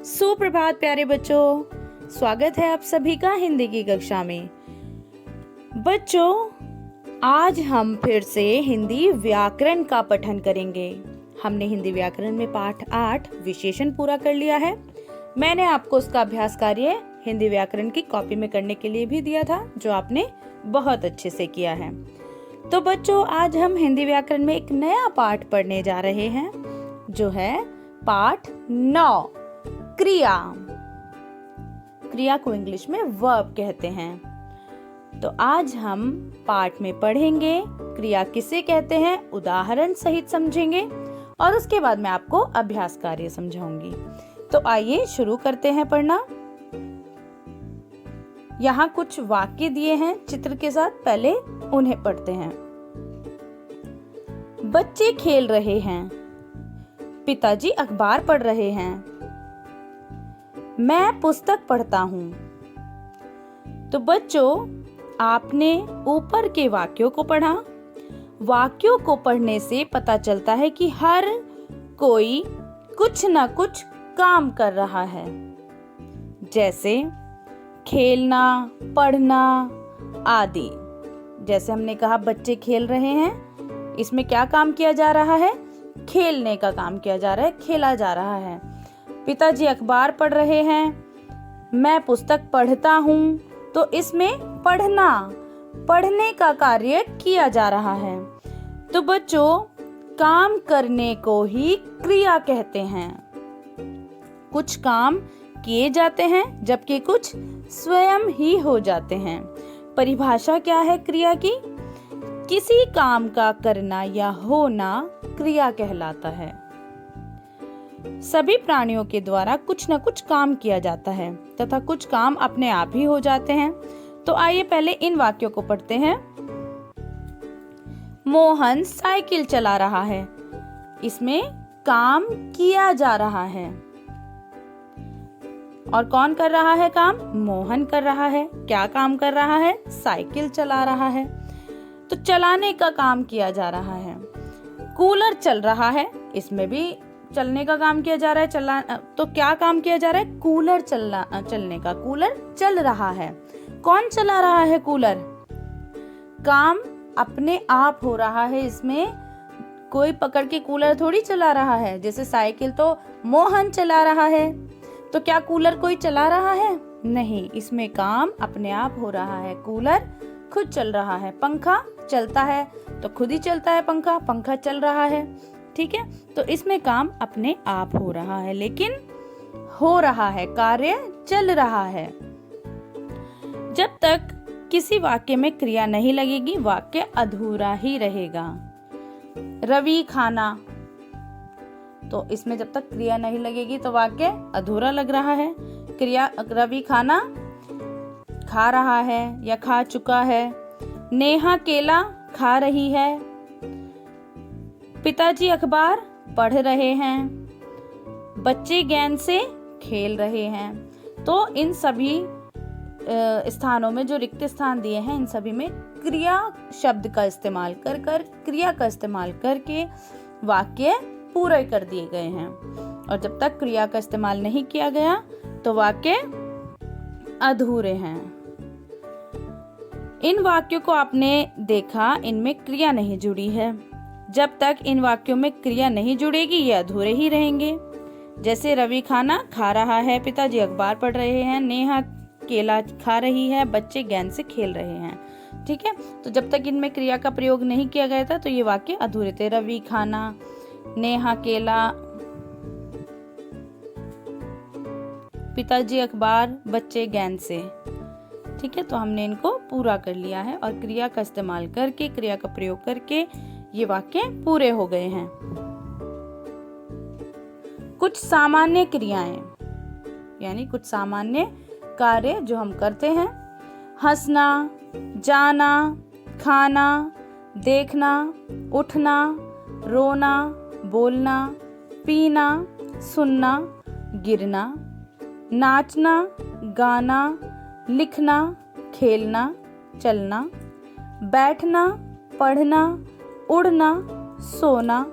सुप्रभात प्यारे बच्चों, स्वागत है आप सभी का हिंदी की कक्षा में। बच्चों, आज हम फिर से हिंदी व्याकरण का पठन करेंगे। हमने हिंदी व्याकरण में पाठ 8 विशेषण पूरा कर लिया है। मैंने आपको उसका अभ्यास कार्य हिंदी व्याकरण की कॉपी में करने के लिए भी दिया था, जो आपने बहुत अच्छे से किया है। तो बच्चों, आज हम हिंदी व्याकरण में एक नया पाठ पढ़ने जा रहे हैं, जो है पाठ 9 क्रिया। क्रिया को इंग्लिश में वर्ब कहते हैं। तो आज हम पाठ में पढ़ेंगे क्रिया किसे कहते हैं, उदाहरण सहित समझेंगे और उसके बाद मैं आपको अभ्यास कार्य समझाऊंगी। तो आइए शुरू करते हैं पढ़ना। यहाँ कुछ वाक्य दिए हैं चित्र के साथ, पहले उन्हें पढ़ते हैं। बच्चे खेल रहे हैं, पिताजी अखबार पढ़ रहे हैं, मैं पुस्तक पढ़ता हूँ। तो बच्चों, आपने ऊपर के वाक्यों को पढ़ा। वाक्यों को पढ़ने से पता चलता है कि हर कोई कुछ न कुछ काम कर रहा है, जैसे खेलना, पढ़ना आदि। जैसे हमने कहा बच्चे खेल रहे हैं, इसमें क्या काम किया जा रहा है? खेलने का काम किया जा रहा है, खेला जा रहा है। पिताजी अखबार पढ़ रहे हैं, मैं पुस्तक पढ़ता हूँ, तो इसमें पढ़ने का कार्य किया जा रहा है। तो बच्चों, काम करने को ही क्रिया कहते हैं। कुछ काम किए जाते हैं जबकि कुछ स्वयं ही हो जाते हैं। परिभाषा क्या है क्रिया की? किसी काम का करना या होना क्रिया कहलाता है। सभी प्राणियों के द्वारा कुछ न कुछ काम किया जाता है तथा कुछ काम अपने आप ही हो जाते हैं। तो आइए पहले इन वाक्यों को पढ़ते हैं। मोहन साइकिल चला रहा है, इसमें काम किया जा रहा है। और कौन कर रहा है काम? मोहन कर रहा है। क्या काम कर रहा है? साइकिल चला रहा है। तो चलाने का काम किया जा रहा है। कूलर चल रहा है, इसमें भी चलने का काम किया जा रहा है। तो क्या काम किया जा रहा है? कूलर चलने का। कूलर चल रहा है। कौन चला रहा है कूलर? काम अपने आप हो रहा है, इसमें कोई पकड़ के कूलर थोड़ी चला रहा है। जैसे साइकिल तो मोहन चला रहा है, तो क्या कूलर कोई चला रहा है? नहीं, इसमें काम अपने आप हो रहा है। कूलर खुद चल रहा है। पंखा चलता है तो खुद ही चलता है, पंखा चल रहा है। ठीक है, तो इसमें काम अपने आप हो रहा है, लेकिन हो रहा है, कार्य चल रहा है। जब तक किसी वाक्य में क्रिया नहीं लगेगी, वाक्य अधूरा ही रहेगा। रवि खाना, तो इसमें जब तक क्रिया नहीं लगेगी तो वाक्य अधूरा लग रहा है। क्रिया रवि खाना खा रहा है या खा चुका है। नेहा केला खा रही है। पिताजी अखबार पढ़ रहे हैं। बच्चे गेंद से खेल रहे हैं। तो इन सभी स्थानों में जो रिक्त स्थान दिए हैं, इन सभी में क्रिया शब्द का इस्तेमाल कर क्रिया का इस्तेमाल करके वाक्य पूरे कर दिए गए हैं। और जब तक क्रिया का इस्तेमाल नहीं किया गया तो वाक्य अधूरे हैं। इन वाक्यों को आपने देखा, इनमें क्रिया नहीं जुड़ी है। जब तक इन वाक्यों में क्रिया नहीं जुड़ेगी, ये अधूरे ही रहेंगे। जैसे रवि खाना खा रहा है, पिताजी अखबार पढ़ रहे हैं, नेहा केला खा रही है, बच्चे गेंद से खेल रहे हैं। ठीक है, तो जब तक इनमें क्रिया का प्रयोग नहीं किया गया था तो ये वाक्य अधूरे थे। रवि खाना, नेहा केला, पिताजी अखबार, बच्चे गेंद से। ठीक है, तो हमने इनको पूरा कर लिया है और क्रिया का इस्तेमाल करके, क्रिया का प्रयोग करके ये वाक्य पूरे हो गए हैं। कुछ सामान्य क्रियाएं, यानी कुछ सामान्य कार्य जो हम करते हैं। हंसना, जाना, खाना, देखना, उठना, रोना, बोलना, पीना, सुनना, गिरना, नाचना, गाना, लिखना, खेलना, चलना, बैठना, पढ़ना, उड़ना, सोना,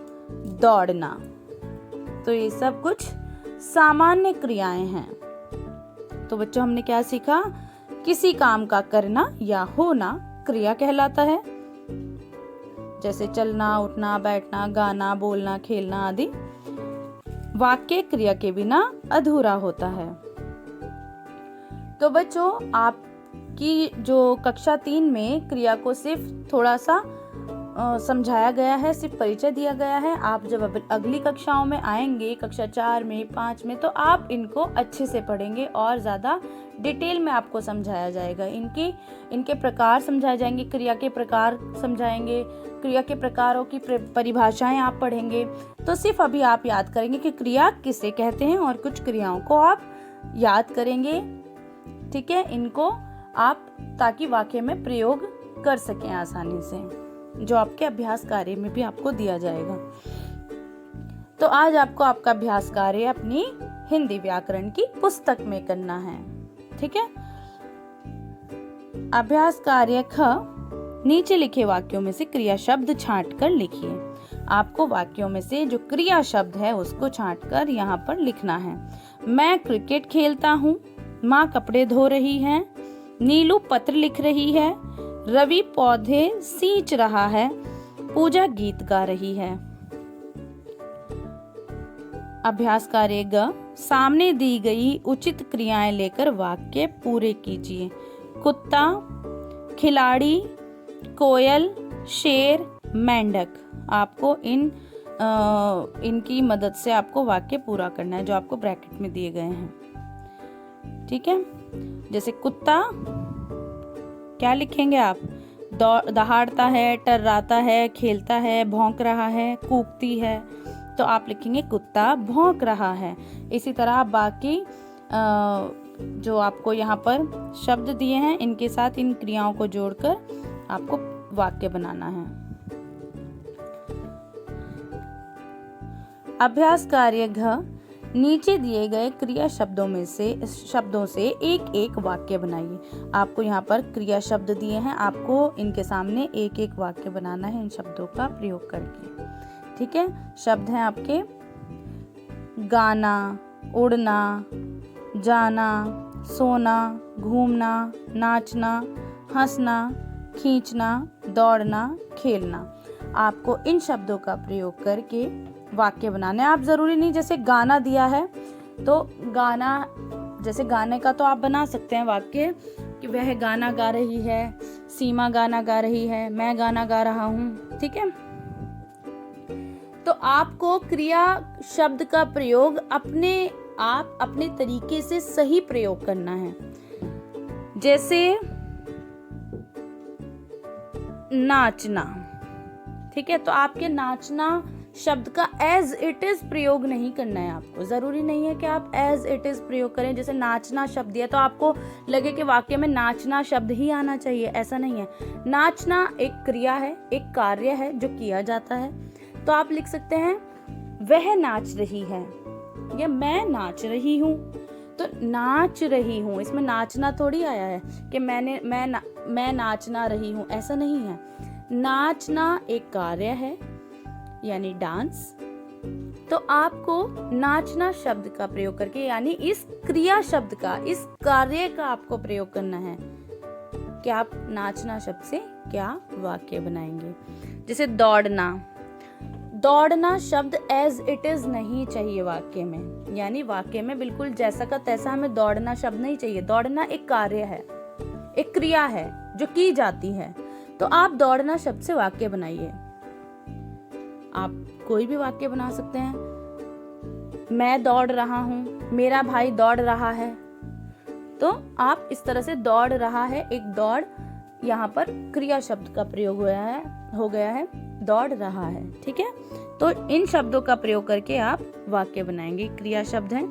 दौड़ना। तो ये सब कुछ सामान्य क्रियाएं हैं। तो बच्चों हमने क्या सीखा? किसी काम का करना या होना क्रिया कहलाता है, जैसे चलना, उठना, बैठना, गाना, बोलना, खेलना आदि। वाक्य क्रिया के बिना अधूरा होता है। तो बच्चों आपकी जो कक्षा 3 में क्रिया को सिर्फ थोड़ा सा समझाया गया है, सिर्फ परिचय दिया गया है। आप जब अगली कक्षाओं में आएंगे, कक्षा 4 में, 5 में, तो आप इनको अच्छे से पढ़ेंगे और ज़्यादा डिटेल में आपको समझाया जाएगा। इनके प्रकार समझाए जाएंगे, क्रिया के प्रकार समझाएंगे, क्रिया के प्रकारों की परिभाषाएं आप पढ़ेंगे। तो सिर्फ अभी आप याद करेंगे कि क्रिया किसे कहते हैं और कुछ क्रियाओं को आप याद करेंगे, ठीक है, इनको आप, ताकि वाक्य में प्रयोग कर सकें आसानी से, जो आपके अभ्यास कार्य में भी आपको दिया जाएगा। तो आज आपको आपका अभ्यास कार्य अपनी हिंदी व्याकरण की पुस्तक में करना है, ठीक है। अभ्यास कार्य ख, नीचे लिखे वाक्यों में से क्रिया शब्द छांट कर लिखिए। आपको वाक्यों में से जो क्रिया शब्द है उसको छांट कर यहाँ पर लिखना है। मैं क्रिकेट खेलता हूँ, माँ कपड़े धो रही है, नीलू पत्र लिख रही है, रवि पौधे सींच रहा है, पूजा गीत गा रही है। अभ्यास कार्य ग, सामने दी गई उचित क्रियाएं लेकर वाक्य पूरे कीजिए। कुत्ता, खिलाड़ी, कोयल, शेर, मेंढक। आपको इनकी मदद से आपको वाक्य पूरा करना है, जो आपको ब्रैकेट में दिए गए हैं, ठीक है। जैसे कुत्ता, क्या लिखेंगे आप? दहाड़ता है, टर्राता है, खेलता है, भौंक रहा है, कूकती है। तो आप लिखेंगे कुत्ता भौंक रहा है। इसी तरह बाकी जो आपको यहाँ पर शब्द दिए हैं, इनके साथ इन क्रियाओं को जोड़कर आपको वाक्य बनाना है। अभ्यास कार्य घ, नीचे दिए गए क्रिया शब्दों से एक एक वाक्य बनाइए। आपको यहाँ पर क्रिया शब्द दिए हैं, आपको इनके सामने एक एक वाक्य बनाना है इन शब्दों का प्रयोग करके, ठीक है। शब्द हैं आपके गाना, उड़ना, जाना, सोना, घूमना, नाचना, हंसना, खींचना, दौड़ना, खेलना। आपको इन शब्दों का प्रयोग करके वाक्य बनाने। आप जरूरी नहीं, जैसे गाना दिया है तो गाना, जैसे गाने का तो आप बना सकते हैं वाक्य कि वह गाना गा रही है, सीमा गाना गा रही है, मैं गाना गा रहा हूँ, ठीक है। तो आपको क्रिया शब्द का प्रयोग अपने तरीके से सही प्रयोग करना है। जैसे नाचना, ठीक है, तो आपके नाचना शब्द का एज इट इज प्रयोग नहीं करना है। आपको जरूरी नहीं है कि आप एज इट इज प्रयोग करें। जैसे नाचना शब्द दिया तो आपको लगे कि वाक्य में नाचना शब्द ही आना चाहिए, ऐसा नहीं है। नाचना एक क्रिया है, एक कार्य है जो किया जाता है। तो आप लिख सकते हैं वह नाच रही है या मैं नाच रही हूँ। तो नाच रही हूँ, इसमें नाचना थोड़ी आया है कि मैं नाचना रही हूँ, ऐसा नहीं है। नाचना एक कार्य है, यानी डांस। तो आपको नाचना शब्द का प्रयोग करके, यानी इस क्रिया शब्द का, इस कार्य का आपको प्रयोग करना है कि आप नाचना शब्द से क्या वाक्य बनाएंगे। जैसे दौड़ना, दौड़ना शब्द एज इट इज नहीं चाहिए वाक्य में, यानी वाक्य में बिल्कुल जैसा का तैसा हमें दौड़ना शब्द नहीं चाहिए। दौड़ना एक कार्य है, एक क्रिया है जो की जाती है। तो आप दौड़ना शब्द से वाक्य बनाइए। आप कोई भी वाक्य बना सकते हैं। मैं दौड़ रहा हूँ, मेरा भाई दौड़ रहा है। तो आप इस तरह से दौड़ रहा है, एक दौड़, यहाँ पर क्रिया शब्द का प्रयोग हो गया है, दौड़ रहा है, ठीक है। तो इन शब्दों का प्रयोग करके आप वाक्य बनाएंगे। क्रिया शब्द है,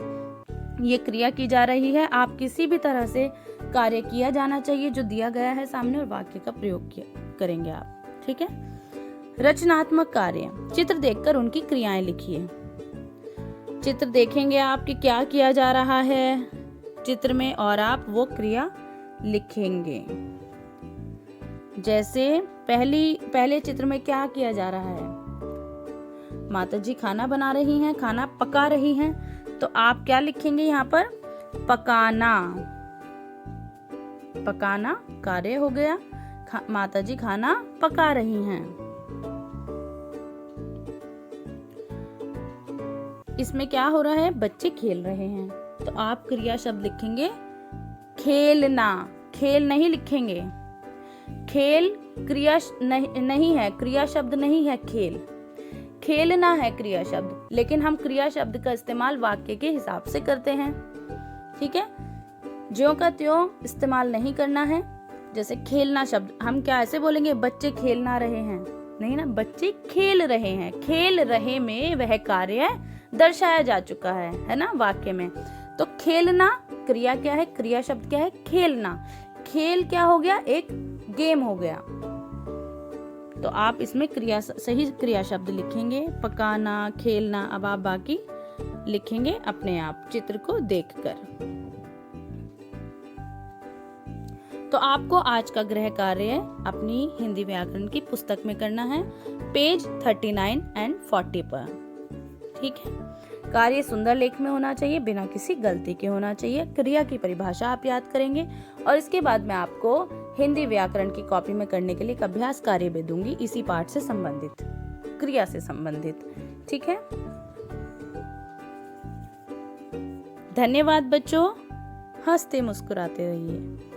ये क्रिया की जा रही है, आप किसी भी तरह से कार्य किया जाना चाहिए जो दिया गया है सामने, और वाक्य का प्रयोग करेंगे आप, ठीक है। रचनात्मक कार्य, चित्र देखकर उनकी क्रियाएं लिखिए। चित्र देखेंगे आप कि क्या किया जा रहा है चित्र में, और आप वो क्रिया लिखेंगे। जैसे पहले चित्र में क्या किया जा रहा है, माता जी खाना बना रही हैं, खाना पका रही हैं। तो आप क्या लिखेंगे यहाँ पर? पकाना। पकाना कार्य हो गया, माताजी खाना पका रही हैं। इसमें क्या हो रहा है? बच्चे खेल रहे हैं, तो आप क्रिया शब्द लिखेंगे खेलना। खेल नहीं लिखेंगे, खेल क्रिया नहीं है, क्रिया शब्द नहीं है खेल। खेलना है क्रिया शब्द, लेकिन हम क्रिया शब्द का इस्तेमाल वाक्य के हिसाब से करते हैं, ठीक है। ज्यों का त्यों इस्तेमाल नहीं करना है। जैसे खेलना शब्द हम क्या ऐसे बोलेंगे? बच्चे खेलना रहे हैं, नहीं ना, बच्चे खेल रहे हैं। खेल रहे में वह कार्य दर्शाया जा चुका है ना, वाक्य में। तो खेलना क्रिया क्या है? क्रिया शब्द क्या है? खेलना। खेल क्या हो गया? एक गेम हो गया। तो आप इसमें क्रिया सही क्रिया शब्द लिखेंगे, पकाना, खेलना। अब आप बाकी लिखेंगे अपने आप चित्र को देखकर। तो आपको आज का गृह कार्य अपनी हिंदी व्याकरण की पुस्तक में करना है, पेज 39 एंड 40 पर, ठीक है। कार्य सुंदर लेख में होना चाहिए, बिना किसी गलती के होना चाहिए। क्रिया की परिभाषा आप याद करेंगे और इसके बाद मैं आपको हिंदी व्याकरण की कॉपी में करने के लिए एक अभ्यास कार्य भी दूंगी, इसी पाठ से संबंधित, क्रिया से संबंधित, ठीक है। धन्यवाद बच्चों, हंसते मुस्कुराते रहिए।